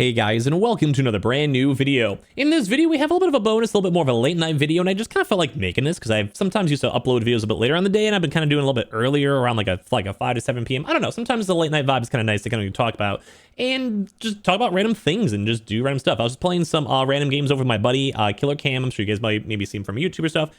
Hey guys, and welcome to another brand new video. In this video, we have a little bit of a bonus, a little bit more of a late night video, and I just kind of felt like making this because I sometimes used to upload videos a bit later on the day, and I've been kind of doing a little bit earlier, around like a 5 to 7 p.m. I don't know, sometimes the late night vibe is kind of nice to kind of talk about, and just talk about random things and just do random stuff. I was just playing some random games over with my buddy, Killer Cam. I'm sure you guys might maybe see him from YouTube or stuff.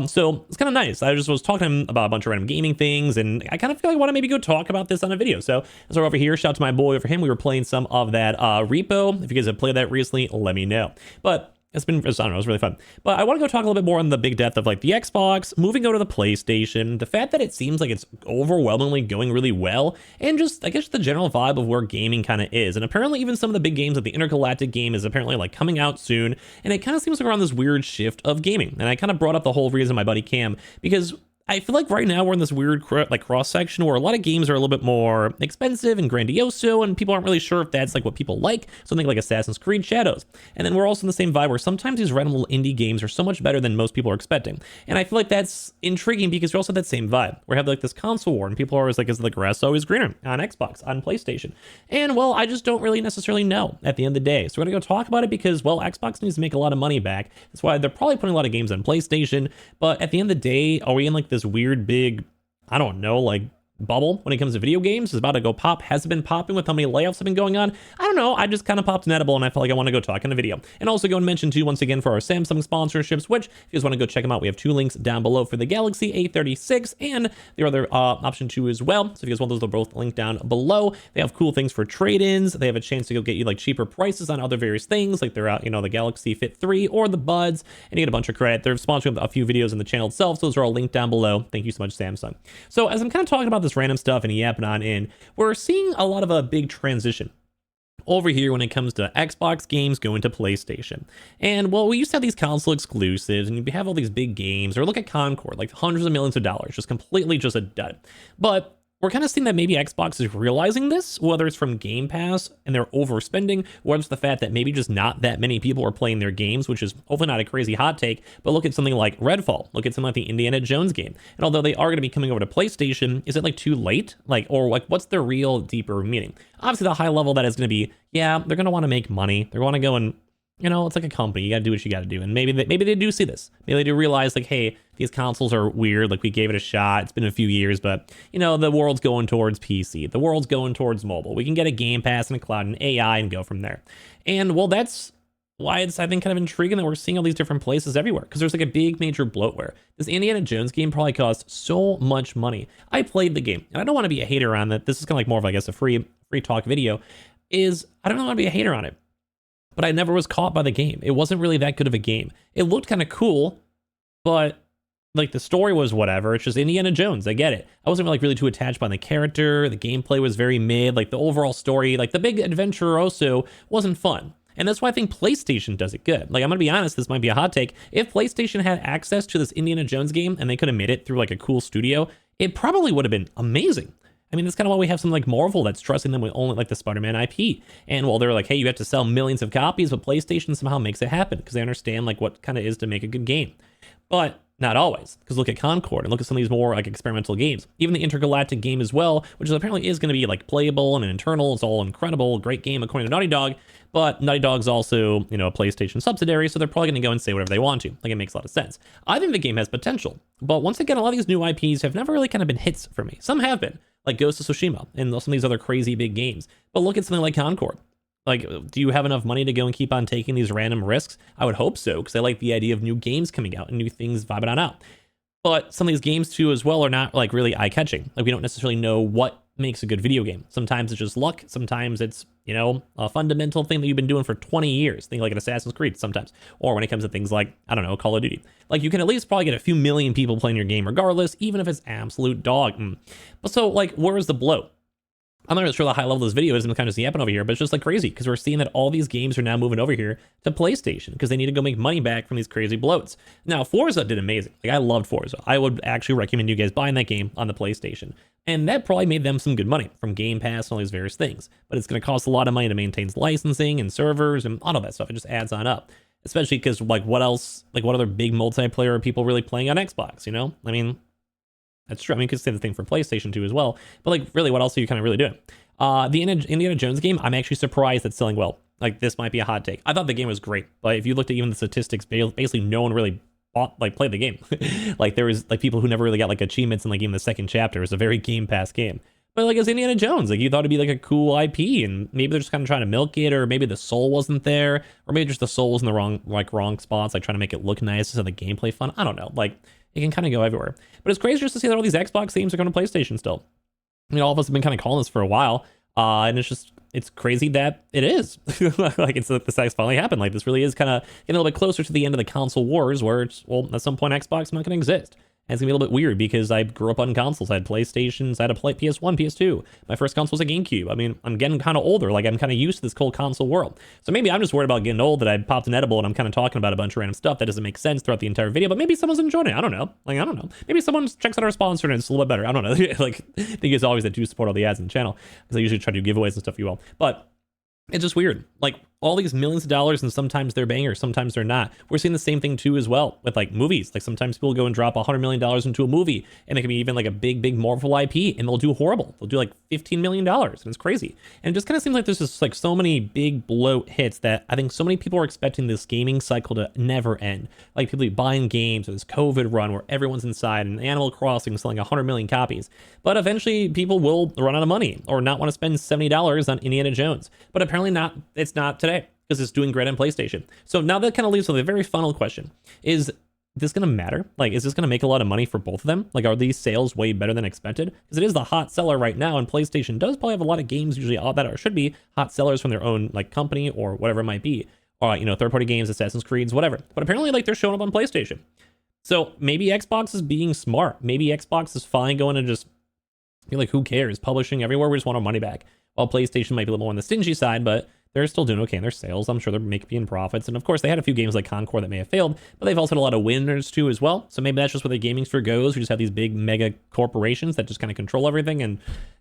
So it's kind of nice. I just was talking to him about a bunch of random gaming things, and I kind of feel like I want to maybe go talk about this on a video. So as we're over here, shout out to my boy over him. We were playing some of that Repo. If you guys have played that recently, let me know. But I don't know, it was really fun. But I want to go talk a little bit more on the big depth of like the Xbox, moving over to the PlayStation, the fact that it seems like it's overwhelmingly going really well, and just, I guess, the general vibe of where gaming kind of is. And apparently even some of the big games, like the Intergalactic game is apparently like coming out soon, and it kind of seems like we're on this weird shift of gaming. And I kind of brought up the whole reason my buddy Cam, because I feel like right now we're in this weird like cross section where a lot of games are a little bit more expensive and grandioso, and people aren't really sure if that's like what people like. Something like Assassin's Creed Shadows. And then we're also in the same vibe where sometimes these random little indie games are so much better than most people are expecting. And I feel like that's intriguing because we also have that same vibe. We have like this console war, and people are always like, is the grass always greener on Xbox, on PlayStation? And well, I just don't really necessarily know at the end of the day. So we're gonna go talk about it because, well, Xbox needs to make a lot of money back. That's why they're probably putting a lot of games on PlayStation. But at the end of the day, are we in like this weird big, I don't know, like bubble when it comes to video games? Is about to go pop? Has it been popping with how many layoffs have been going on? I don't know. I just kind of popped an edible and I felt like I want to go talk in a video. And also go and mention too, once again, for our Samsung sponsorships, which if you guys want to go check them out, we have two links down below for the Galaxy A36 and the other option 2 as well. So if you guys want those, they'll both link down below. They have cool things for trade-ins. They have a chance to go get you like cheaper prices on other various things, like they're out, you know, the Galaxy Fit 3 or the Buds, and you get a bunch of credit. They're sponsoring a few videos in the channel itself, so those are all linked down below. Thank you so much, Samsung. So as I'm kind of talking about this random stuff and yapping on in, we're seeing a lot of a big transition over here when it comes to Xbox games going to PlayStation. And well, we used to have these console exclusives and you have all these big games, or look at Concord, like hundreds of millions of dollars, just completely just a dud. But we're kind of seeing that maybe Xbox is realizing this, whether it's from Game Pass and they're overspending, or it's the fact that maybe just not that many people are playing their games, which is hopefully not a crazy hot take. But look at something like Redfall, look at something like the Indiana Jones game. And although they are going to be coming over to PlayStation, is it like too late? Like, or like, what's the real deeper meaning? Obviously the high level that is going to be, yeah, they're going to want to make money. They're going to go and, you know, it's like a company. You got to do what you got to do. And maybe they do see this. Maybe they do realize like, hey, these consoles are weird. Like, we gave it a shot. It's been a few years, but you know, the world's going towards PC. The world's going towards mobile. We can get a Game Pass and a cloud and AI and go from there. And well, that's why it's, I think, kind of intriguing that we're seeing all these different places everywhere, because there's like a big major bloatware. This Indiana Jones game probably cost so much money. I played the game, and I don't want to be a hater on that. This is kind of like more of, I guess, a free talk video. I don't want to be a hater on it, but I never was caught by the game. It wasn't really that good of a game. It looked kind of cool, but like the story was whatever. It's just Indiana Jones. I get it. I wasn't like really too attached by the character. The gameplay was very mid. Like the overall story, like the big adventure also wasn't fun. And that's why I think PlayStation does it good. Like, I'm gonna be honest, this might be a hot take. If PlayStation had access to this Indiana Jones game and they could have made it through like a cool studio, it probably would have been amazing. I mean, that's kind of why we have something like Marvel that's trusting them with only like the Spider-Man IP. And well, they're like, hey, you have to sell millions of copies, but PlayStation somehow makes it happen because they understand like what kind of is to make a good game. But not always, because look at Concord and look at some of these more like experimental games. Even the Intergalactic game as well, which apparently is going to be like playable and internal. It's all incredible, great game according to Naughty Dog. But Naughty Dog's also, you know, a PlayStation subsidiary, so they're probably going to go and say whatever they want to. Like, it makes a lot of sense. I think the game has potential, but once again, a lot of these new IPs have never really kind of been hits for me. Some have been, like Ghost of Tsushima and some of these other crazy big games. But look at something like Concord. Like, do you have enough money to go and keep on taking these random risks? I would hope so, because I like the idea of new games coming out and new things vibing on out. But some of these games too as well are not like really eye-catching. Like, we don't necessarily know what makes a good video game. Sometimes it's just luck. Sometimes it's, you know, a fundamental thing that you've been doing for 20 years. Think like an Assassin's Creed sometimes. Or when it comes to things like, I don't know, Call of Duty. Like, you can at least probably get a few million people playing your game regardless, even if it's absolute dog. But so, like, where is the bloat? I'm not really sure how high level this video is. I'm kind of yapping over here, but it's just like crazy because we're seeing that all these games are now moving over here to PlayStation because they need to go make money back from these crazy bloats. Now, Forza did amazing. Like, I loved Forza. I would actually recommend you guys buying that game on the PlayStation. And that probably made them some good money from Game Pass and all these various things. But it's going to cost a lot of money to maintain licensing and servers and all of that stuff. It just adds on up. Especially because, like, what else? Like, what other big multiplayer are people really playing on Xbox, you know? I mean, that's true. I mean, you could say the thing for PlayStation 2 as well. But, like, really, what else are you kind of really doing? The Indiana Jones game, I'm actually surprised it's selling well. like this might be a hot take. I thought the game was great, but if you looked at even the statistics, basically no one really played the game. Like there was like people who never really got like achievements in like even the second chapter. It was a very Game Pass game. But like as Indiana Jones, like you thought it'd be like a cool IP, and maybe they're just kind of trying to milk it, or maybe the soul wasn't there, or maybe just the soul was in the wrong spots, like trying to make it look nice so the gameplay fun. I don't know. Like it can kind of go everywhere. But it's crazy just to see that all these Xbox games are going to PlayStation still. I mean, all of us have been kind of calling this for a while, and it's crazy that it is. Like it's this has finally happened. Like this really is kind of getting a little bit closer to the end of the console wars, where it's, well, at some point Xbox is not going to exist. And it's gonna be a little bit weird because I grew up on consoles. I had PlayStations, I had a PS1, PS2. My first console was a GameCube. I mean, I'm getting kind of older. Like I'm kind of used to this whole console world. So maybe I'm just worried about getting old that I popped an edible and I'm kind of talking about a bunch of random stuff that doesn't make sense throughout the entire video. But maybe someone's enjoying it. I don't know. Like I don't know. Maybe someone checks out our sponsor and it's a little bit better. I don't know. Like I think it's always that do support all the ads in the channel because I usually try to do giveaways and stuff. You all, but it's just weird. Like all these millions of dollars, and sometimes they're bangers, sometimes they're not. We're seeing the same thing too as well with like movies. Like sometimes people go and drop $100 million into a movie, and it can be even like a big Marvel IP, and they'll do horrible. They'll do like $15 million, and it's crazy. And it just kind of seems like there's just like so many big bloat hits that I think so many people are expecting this gaming cycle to never end. Like people buying games, or this COVID run where everyone's inside, and Animal Crossing selling 100 million copies. But eventually people will run out of money or not want to spend $70 on Indiana Jones. But apparently not. It's not today, because it's doing great on PlayStation. So now that kind of leads to the very final question. Is this going to matter? Like, is this going to make a lot of money for both of them? Like, are these sales way better than expected? Because it is the hot seller right now, and PlayStation does probably have a lot of games usually that should be hot sellers from their own like company or whatever it might be. Or, third-party games, Assassin's Creeds, whatever. But apparently, like, they're showing up on PlayStation. So maybe Xbox is being smart. Maybe Xbox is fine going to just be like, who cares? Publishing everywhere, we just want our money back. While PlayStation might be a little more on the stingy side, but they're still doing okay in their sales. I'm sure they're making profits. And of course, they had a few games like Concord that may have failed, but they've also had a lot of winners too as well. So maybe that's just where the gaming sphere goes. We just have these big mega corporations that just kind of control everything. And,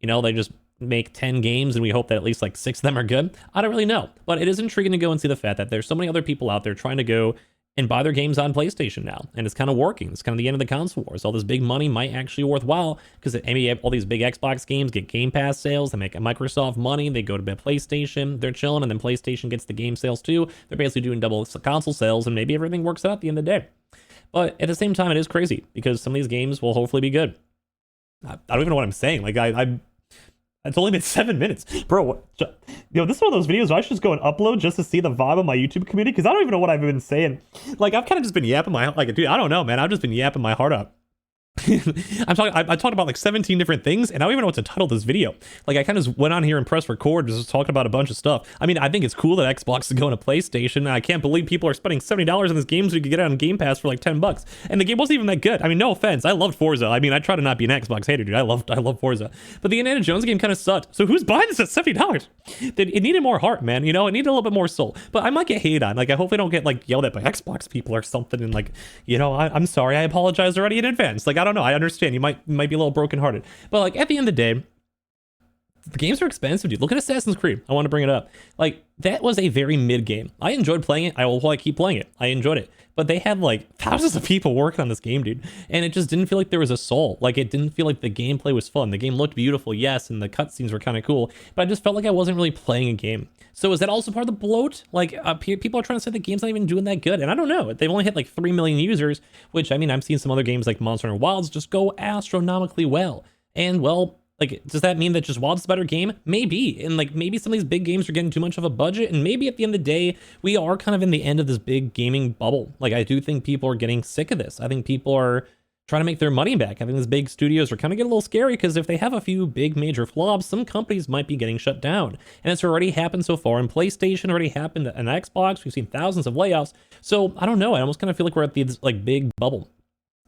they just make 10 games and we hope that at least like 6 of them are good. I don't really know, but it is intriguing to go and see the fact that there's so many other people out there trying to go and buy their games on PlayStation now. And it's kind of working. It's kind of the end of the console wars. All this big money might actually be worthwhile because maybe all these big Xbox games get Game Pass sales. They make Microsoft money. They go to PlayStation. They're chilling. And then PlayStation gets the game sales too. They're basically doing double console sales. And maybe everything works out at the end of the day. But at the same time, it is crazy because some of these games will hopefully be good. I don't even know what I'm saying. Like it's only been 7 minutes. Bro, this is one of those videos where I should just go and upload just to see the vibe of my YouTube community, because I don't even know what I've been saying. Like, I've kind of just been yapping dude, I don't know, man. I've just been yapping my heart out. I talked about like 17 different things, and I don't even know what to title this video. Like, I kind of just went on here and pressed record, just talking about a bunch of stuff. I mean, I think it's cool that Xbox is going to PlayStation, and I can't believe people are spending $70 on this game so you could get it on Game Pass for like $10. And the game wasn't even that good. I mean, no offense, I loved Forza. I mean, I try to not be an Xbox hater, dude. I love Forza, but the Indiana Jones game kind of sucked. So who's buying this at $70? It needed more heart, man. It needed a little bit more soul. But I might get hated on. Like, I hopefully don't get like yelled at by Xbox people or something. And like, I'm sorry. I apologize already in advance. Like, I don't know. I understand. You might be a little brokenhearted, but like at the end of the day, the games are expensive, dude. Look at Assassin's Creed. I want to bring it up. Like, that was a very mid game. I enjoyed playing it. I will probably keep playing it. I enjoyed it. But they had like thousands of people working on this game, dude. And it just didn't feel like there was a soul. Like, it didn't feel like the gameplay was fun. The game looked beautiful, yes, and the cutscenes were kind of cool. But I just felt like I wasn't really playing a game. So is that also part of the bloat? Like, people are trying to say the game's not even doing that good. And I don't know. They've only hit like 3 million users, which, I mean, I'm seeing some other games like Monster Hunter Wilds just go astronomically well. And, well, like, does that mean that just Wilds is a better game? Maybe. And like, maybe some of these big games are getting too much of a budget. And maybe at the end of the day, we are kind of in the end of this big gaming bubble. Like, I do think people are getting sick of this. I think people are trying to make their money back. I think these big studios are kind of getting a little scary because if they have a few big major flops, some companies might be getting shut down. And it's already happened so far. And PlayStation already happened on Xbox. We've seen thousands of layoffs. So I don't know. I almost kind of feel like we're at this like big bubble.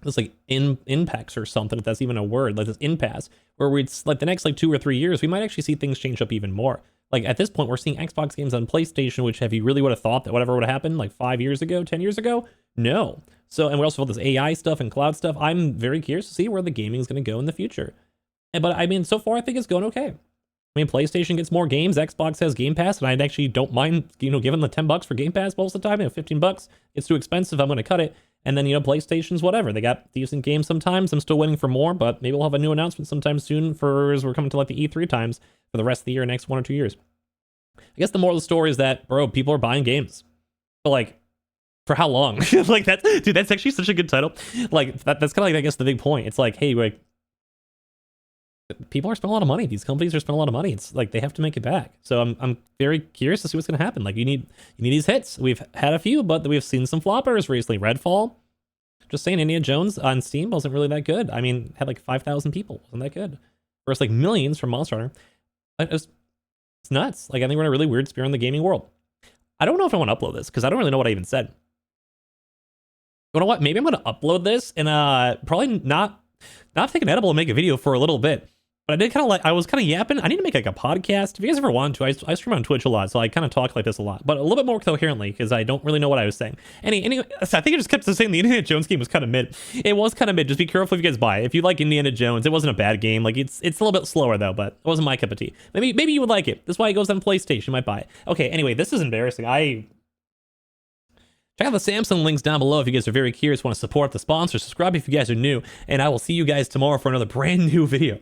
This like impacts or something, if that's even a word, like this impasse, where we'd like the next like 2 or 3 years, we might actually see things change up even more. Like at this point, we're seeing Xbox games on PlayStation, which have you really would have thought that whatever would have happened like 5 years ago, 10 years ago? No. So, and we also have this AI stuff and cloud stuff. I'm very curious to see where the gaming is going to go in the future. But I mean, so far, I think it's going okay. I mean, PlayStation gets more games. Xbox has Game Pass, and I actually don't mind, giving the $10 for Game Pass most of the time. $15, it's too expensive. I'm going to cut it. And then, PlayStation's whatever. They got decent games sometimes. I'm still waiting for more, but maybe we'll have a new announcement sometime soon as we're coming to like the E3 times for the rest of the year, next 1 or 2 years. I guess the moral of the story is that, bro, people are buying games. But like, for how long? Like that, dude, that's actually such a good title. Like that's kind of like, I guess, the big point. It's like, hey, like, people are spending a lot of money. These companies are spending a lot of money. It's like they have to make it back. So I'm very curious to see what's going to happen. Like you need these hits. We've had a few, but we've seen some floppers recently. Redfall. Just saying, Indiana Jones on Steam wasn't really that good. I mean, had like 5,000 people. Wasn't that good? Versus like millions from Monster Hunter. It's nuts. Like I think we're in a really weird sphere in the gaming world. I don't know if I want to upload this because I don't really know what I even said. You know what? Maybe I'm going to upload this and probably not take an edible and make a video for a little bit. But I did kind of like, I was kind of yapping. I need to make like a podcast. If you guys ever want to, I stream on Twitch a lot, so I kind of talk like this a lot, but a little bit more coherently because I don't really know what I was saying. Anyway, I think I just kept saying the Indiana Jones game was kind of mid. It was kind of mid. Just be careful if you guys buy it. If you like Indiana Jones, it wasn't a bad game. Like it's a little bit slower though, but it wasn't my cup of tea. Maybe you would like it. That's why it goes on PlayStation. You might buy it. Okay. Anyway, this is embarrassing. Check out the Samsung links down below if you guys are very curious, want to support the sponsor. Subscribe if you guys are new, and I will see you guys tomorrow for another brand new video.